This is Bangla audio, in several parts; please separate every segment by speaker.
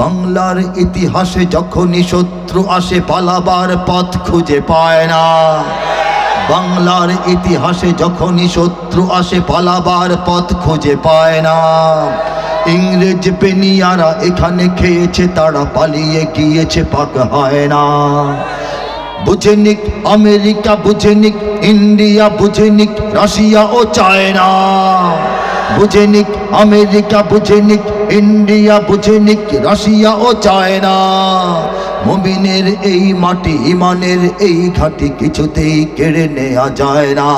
Speaker 1: বাংলার ইতিহাসে যখনই শত্রু আসে পালাবার পথ খুঁজে পায় না। বাংলার ইতিহাসে যখনই শত্রু আসে পালাবার পথ খুঁজে পায় না। ইংরেজ বেনিয়ারা এখানে খেয়েছে, তারা পালিয়ে গিয়েছে, পাক হয় না। বুঝে নিক আমেরিকা, বুঝে নিক ইন্ডিয়া, বুঝে নিক রাশিয়া ও চায়না। বুঝে নিক আমেরিকা, বুঝে নিক ইন্ডিয়া, বুঝে নিক রাশিয়া ও চায়না। মুমিনের এই মাটি, ইমানের এই ঘাটি কিছুতেই কেড়ে নেওয়া যায় না।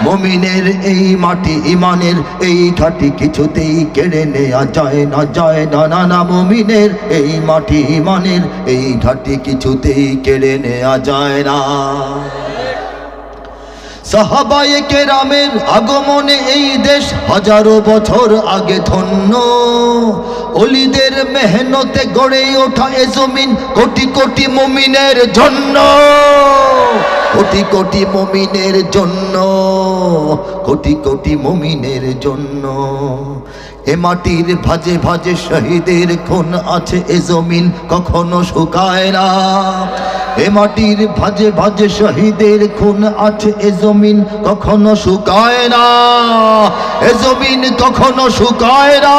Speaker 1: মুমিনের এই মাটি, ইমানের এই ঘাটি কিছুতেই কেড়ে নেওয়া যায় না, যায় না, না না। মুমিনের এই মাটি, ইমানের এই ঘাটি কিছুতেই কেড়ে নেওয়া যায় না। সাহাবায়ে কেরামের আগমনে এই দেশ হাজারো বছর আগে ধন্য। ওলিদের মেহনতে গড়ে ওঠা এ জমিন কোটি কোটি মুমিনের জন্য, কোটি কোটি মুমিনের জন্য, কোটি কোটি মুমিনের জন্য। এ মাটির ভাজে ভাজে শহীদের খুন আছে, এ জমিন কখনো শুকায় না। এ মাটির ভাজে ভাজে শহীদের খুন আছে, এ জমিন কখনো শুকায় না, এ জমিন কখনো শুকায় না।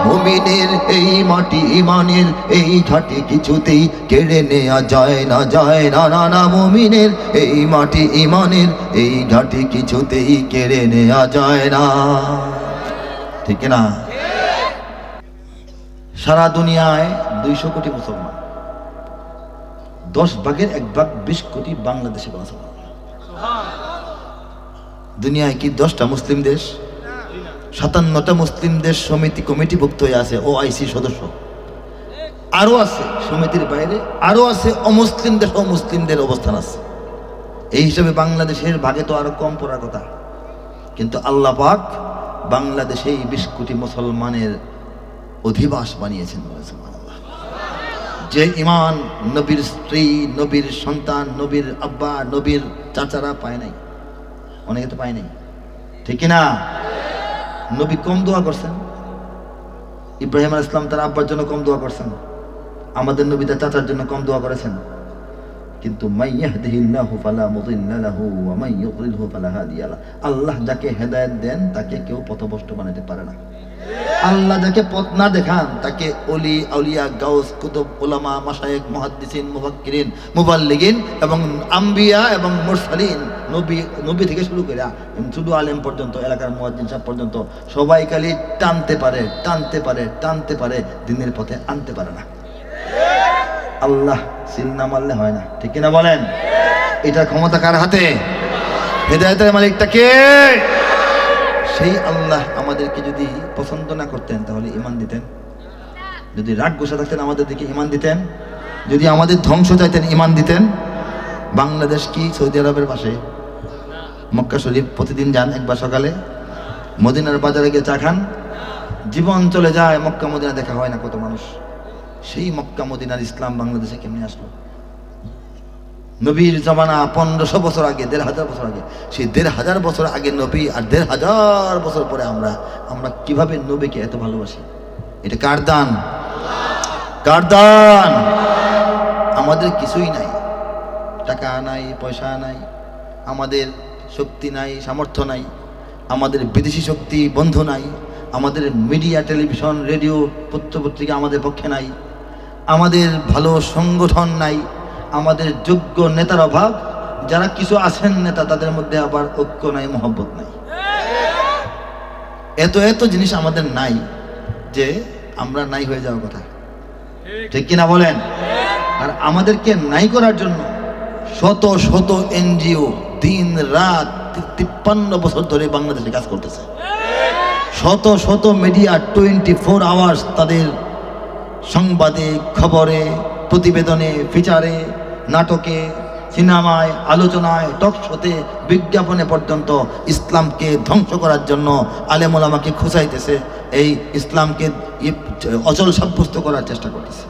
Speaker 1: মুমিনের এই মাটি, ইমানের এই ঘাটি কিছুতেই কেড়ে নেওয়া যায় না, যায় না, না না। মুমিনের এই মাটি, ইমানের এই ঘাটি কিছুতেই কেড়ে নেওয়া যায় না, ঠিক না? সারা দুনিয়ায় 200 কোটি মুসলমান, 10 ভাগের 1 ভাগ 20 কোটি বাংলাদেশে মুসলমান। দুনিয়ায় কি 10টা মুসলিম দেশ? 57টা মুসলিম দেশ সমিতি কমিটিভুক্ত হয়ে আছে, OIC সদস্য। আরো আছে সমিতির বাইরে, আরো আছে অমুসলিম দেশ, অমুসলিমদের অবস্থান আছে। এই হিসাবে বাংলাদেশের ভাগে তো আরো কম পড়ার কথা, কিন্তু আল্লাহ পাক বাংলাদেশে 20 কোটি মুসলমানের অধিবাস বানিয়েছেন। যে ইমান নবীর স্ত্রী, নবীর সন্তান, নবীর আব্বা, নবীর চাচারা পায় নাই, অনেকে তো পায় নাই, ঠিক না? নবী কম দোয়া করছেন, ইব্রাহিম আলাইহিস সালাম তার আব্বার জন্য কম দোয়া করছেন, আমাদের নবী তার চাচার জন্য কম দোয়া করেছেন। কিন্তু মাইয়াহদিহিল্লাহু ফালা মুদিল্লা লাহু ওয়া মান ইউদ্লিলহু ফালা হাদিয়া লাহু। আল্লাহ যাকে হেদায়েত দেন তাকে কেউ পথভ্রষ্ট বানাতে পারে না। আল্লাহ যাকে পথ না দেখান তাকে ওলি, আউলিয়া, গাউস, কুতুব, উলামা, মাশায়েখ, মুহাদ্দিসিন, মুফাক্কিরিন, মুবাল্লিগিন এবং আম্বিয়া এবং মুরসালিন, নবী থেকে শুরু করে শুধু আলেম পর্যন্ত, এলাকার মুয়াজ্জিন সাহেব পর্যন্ত সবাই খালি টানতে পারে, টানতে পারে, টানতে পারে, দিনের পথে আনতে পারে না। আল্লাহ সিল না মারলে হয় না, ঠিক কিনা বলেন? এটার ক্ষমতা কার হাতে? হেদায়েতের মালিকটা কে? সেই আল্লাহ আমাদেরকে যদি পছন্দ না করতেন তাহলে ঈমান দিতেন? যদি রাগ গোসা থাকতেন আমাদের দিকে ঈমান দিতেন? যদি আমাদের ধ্বংস চাইতেন ঈমান দিতেন? বাংলাদেশ কি সৌদি আরবের পাশে? মক্কা শরীফ প্রতিদিন যান একবার সকালে, মদিনার বাজারে গিয়ে চা খান, জীবন চলে যায়, মক্কা মদিনা দেখা হয় না। কত মানুষ, সেই মক্কা মদিনার ইসলাম বাংলাদেশে কেমনে আসলো? নবীর জমানা 1500 বছর আগে, 1500 বছর আগে, সেই 1500 বছর আগে নবী, আর 1500 বছর পরে আমরা কিভাবে নবীকে এত ভালোবাসি? এটা কার দান? কার দান? আমাদের কিছুই নাই, টাকা নাই, পয়সা নাই, আমাদের শক্তি নাই, সামর্থ্য নাই, আমাদের বিদেশি শক্তি বন্ধু নাই, আমাদের মিডিয়া, টেলিভিশন, রেডিও, পত্রপত্রিকা আমাদের পক্ষে নাই, আমাদের ভালো সংগঠন নাই, আমাদের যোগ্য নেতার অভাব, যারা কিছু আছেন নেতা তাদের মধ্যে আবার ঐক্য নাই, মহব্বত নাই। এত এত জিনিস আমাদের নাই যে আমরা নাই হয়ে যাওয়ার কথা, ঠিক কিনা বলেন? আর আমাদেরকে নাই করার জন্য শত শত NGO দিন রাত 53 বছর ধরে বাংলাদেশে কাজ করতেছে। শত শত মিডিয়া 24 আওয়ার্স তাদের সংবাদে, খবরে, প্রতিবেদনে, ফিচারে, নাটকে, সিনেমায়, আলোচনায়, টক শোতে, বিজ্ঞাপনে পর্যন্ত ইসলামকে ধ্বংস করার জন্য আলেম ওলামাকে খুঁচাইতেছে, এই ইসলামকে অচল সাব্যস্ত করার চেষ্টা করতেছে।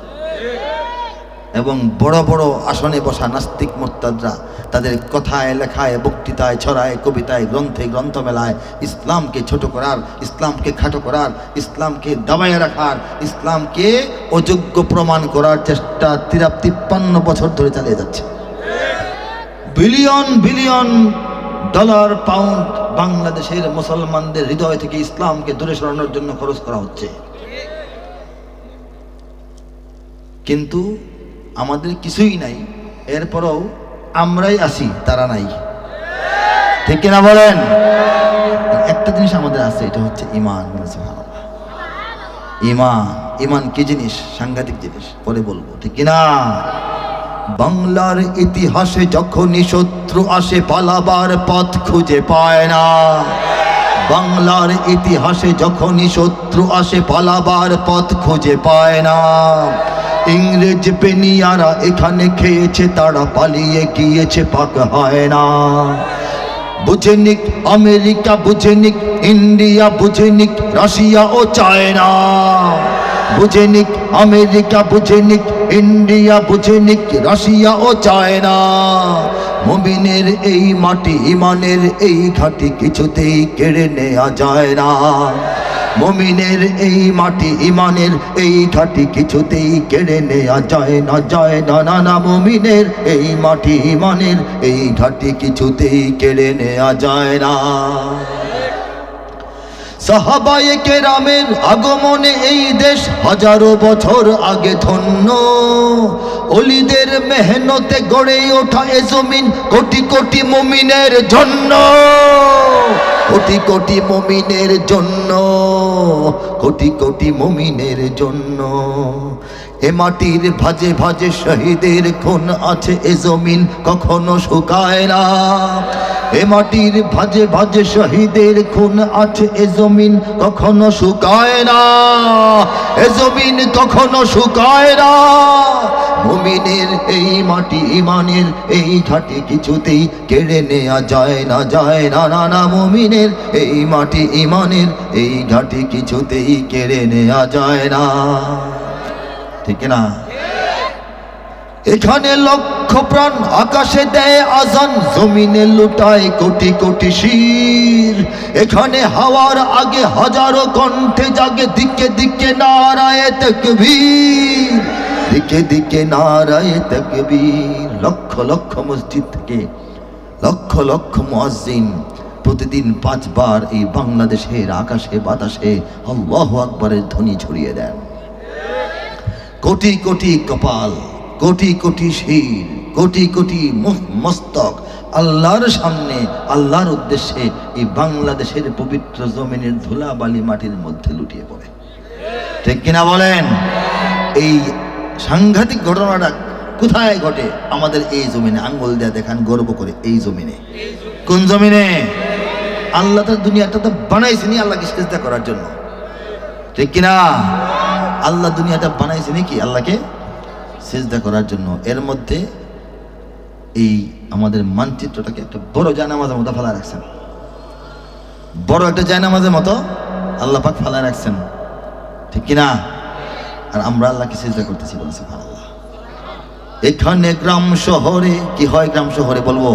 Speaker 1: এবং বড় বড় আসনে বসা নাস্তিক মোর্তাদরা তাদের কথায়, লেখায়, বক্তৃতায়, ছড়ায়, কবিতায়, গ্রন্থে, গ্রন্থমেলায় ইসলামকে ছোট করার, ইসলামকে খাটো করার, ইসলামকে দাবাইয়া রাখার, ইসলামকে অযোগ্য প্রমাণ করার চেষ্টা 53 বছর ধরে চালিয়ে যাচ্ছে। বিলিয়ন বিলিয়ন ডলার, পাউন্ড বাংলাদেশের মুসলমানদের হৃদয় থেকে ইসলামকে দূরে সরানোর জন্য খরচ করা হচ্ছে। কিন্তু আমাদের কিছুই নাই, এরপরও আমরাই আছি, তারা নাই। ঠিক কিনা বলেন? একটা জিনিস আমাদের আছে, এটা হচ্ছে ঈমান। ঈমান, ঈমান কি জিনিস? সাংঘাতিক জিনিস, পরে বলবো। ঠিক কিনা? বাংলার ইতিহাসে যখনই শত্রু আসে পালাবার পথ খুঁজে পায় না। বাংলার ইতিহাসে যখনই শত্রু আসে পালাবার পথ খুঁজে পায় না। ইংরেজ পেনিয়ারা এখানে খেয়েছে, তারা পালিয়ে গিয়েছে, পাক হয় না। বুঝেনিক আমেরিকা, বুঝেনিক ইন্ডিয়া, বুঝেনিক রাশিয়া ও চায়না। বুঝেনিক আমেরিকা, বুঝেনিক ইন্ডিয়া, বুঝেনিক রাশিয়া ও চায়না। মুমিনের এই মাটি, ঈমানের এই ঘাটি কিছুতেই কেড়ে নেওয়া যায় না। মুমিনের এই মাটি, ঈমানের এই ঘাটি কিছুতেই কেড়ে নেওয়া যায় না, যায় না, না না। মুমিনের এই মাটি, ঈমানের এই ঘাটি কিছুতেই কেড়ে নেওয়া যায় না। সাহাবায়ে কেরামের আগমনে এই দেশ হাজারো বছর আগে ধন্য। ওলিদের মেহনতে গড়ে ওঠা এ জমিন কোটি কোটি মুমিনের জন্য, কোটি কোটি মুমিনের জন্য, কোটি কোটি মুমিনের জন্য। এ মাটির ভাজে ভাজে শহীদের খুন আছে, এ জমিন কখনো শুকায় না। এ মাটির ভাজে ভাজে শহীদের খুন আছে, এ জমিন কখনো শুকায় না, এ জমিন কখনো শুকায় না। মুমিনের এই মাটি, ঈমানের এই ঘাটি কিছুতেই কেড়ে নেওয়া যায় না, যায় না, না না। মুমিনের এই মাটি, ঈমানের এই ঘাটি কিছুতেই কেড়ে নেওয়া যায় না। ঠিক না? এখানে লক্ষ প্রাণ আকাশে দেয় আজান, জমিনে লুটায় কোটি কোটি শির। এখানে হাওয়ার আগে হাজারো কণ্ঠে জাগে, দিকে দিকে নারায়ে তাকবীর, দিকে দিকে নারায়ে তাকবীর। লক্ষ লক্ষ মসজিদ থেকে লক্ষ লক্ষ মুয়াজ্জিন প্রতিদিন 5 বার এই বাংলাদেশের আকাশে বাতাসে আল্লাহু আকবারের ধ্বনি ছড়িয়ে দেন। কোটি কোটি কপাল, কোটি কোটি শির, কোটি কোটি মস্তক আল্লাহর সামনে, আল্লাহর উদ্দেশ্যে এই বাংলাদেশের পবিত্র জমিনের ধুলাবালি মাটির মধ্যে লুটিয়ে পড়ে। ঠিক কিনা বলেন? এই সাংঘাতিক ঘটনাটা কোথায় ঘটে? আমাদের এই জমিনে। আঙ্গুল দিয়ে দেখান গর্ব করে, এই জমিনে। কোন জমিনে? আল্লাহ তার দুনিয়াটা তো বানাইছেনি আল্লাহকে সিজদা করার জন্য। ঠিক কিনা? আল্লাহ দুনিয়াটা বানাইছে নাকি আল্লাহকে সিজদা করার জন্য। এর মধ্যে এই আমাদের মানচিত্রটাকে একটা বড় জায়নামাজের মতো ফেলা রাখছেন, বড় একটা জায়নামাজের মতো আল্লাহ পাক ফেলা রাখছেন। ঠিক কিনা? আর আমরা আল্লাহকে সিজদা করতেছি, বলেন সুবহানাল্লাহ। এখানে গ্রাম শহরে কি হয়? গ্রাম শহরে বলবো,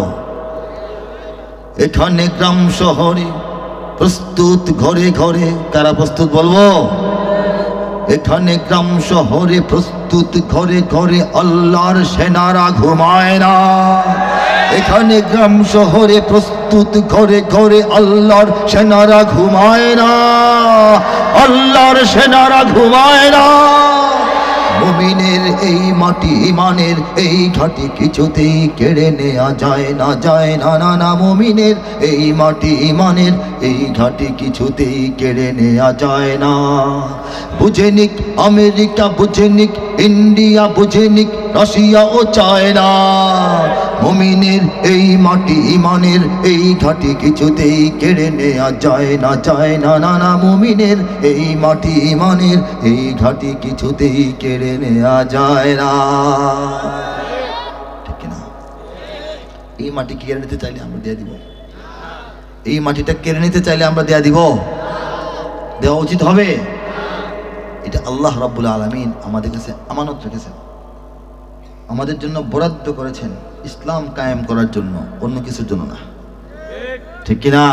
Speaker 1: এখানে গ্রাম শহরে প্রস্তুত ঘরে ঘরে। কারা প্রস্তুত বলবো? এখানে গ্রাম শহরে প্রস্তুত ঘরে ঘরে, আল্লাহর সেনারা ঘুমায় না। এখানে গ্রাম শহরে প্রস্তুত ঘরে ঘরে, আল্লাহর সেনারা ঘুমায় না, আল্লাহর সেনারা ঘুমায় না। মুমিনের এই মাটি, ঈমানের এই ঘাটি কিছুতেই কেড়ে নেওয়া যায় না, যায় না, না না। মুমিনের এই মাটি, ঈমানের এই ঘাটি কিছুতেই কেড়ে নেওয়া যায় না। বুঝেনিক আমেরিকা, বুঝেনিক ইন্ডিয়া, বুঝেনিক রাশিয়া ও চায়না। মুমিনের এই মাটি, ঈমানের এই ঘাটি কিছুতেই কেড়ে নেওয়া যায় না, যায় না, না না। মুমিনের এই মাটি, ঈমানের এই ঘাটি কিছুতেই কেড়ে নেওয়া যায় না। ঠিক না? এই মাটি কেড়ে নিতে চাইলে আমরা দিয়ে দিব? এই মাটিটা কেড়ে নিতে চাইলে আমরা দেয়া দিব? দেওয়া উচিত হবে? এটা আল্লাহ রাব্বুল আলামিন আমাদের কাছে আমানত রেখেছেন। আমাদের জন্য বরাদ্দ করেছেন ইসলাম কায়েম করার জন্য, অন্য কিছুর জন্য না। ঠিক কিনা?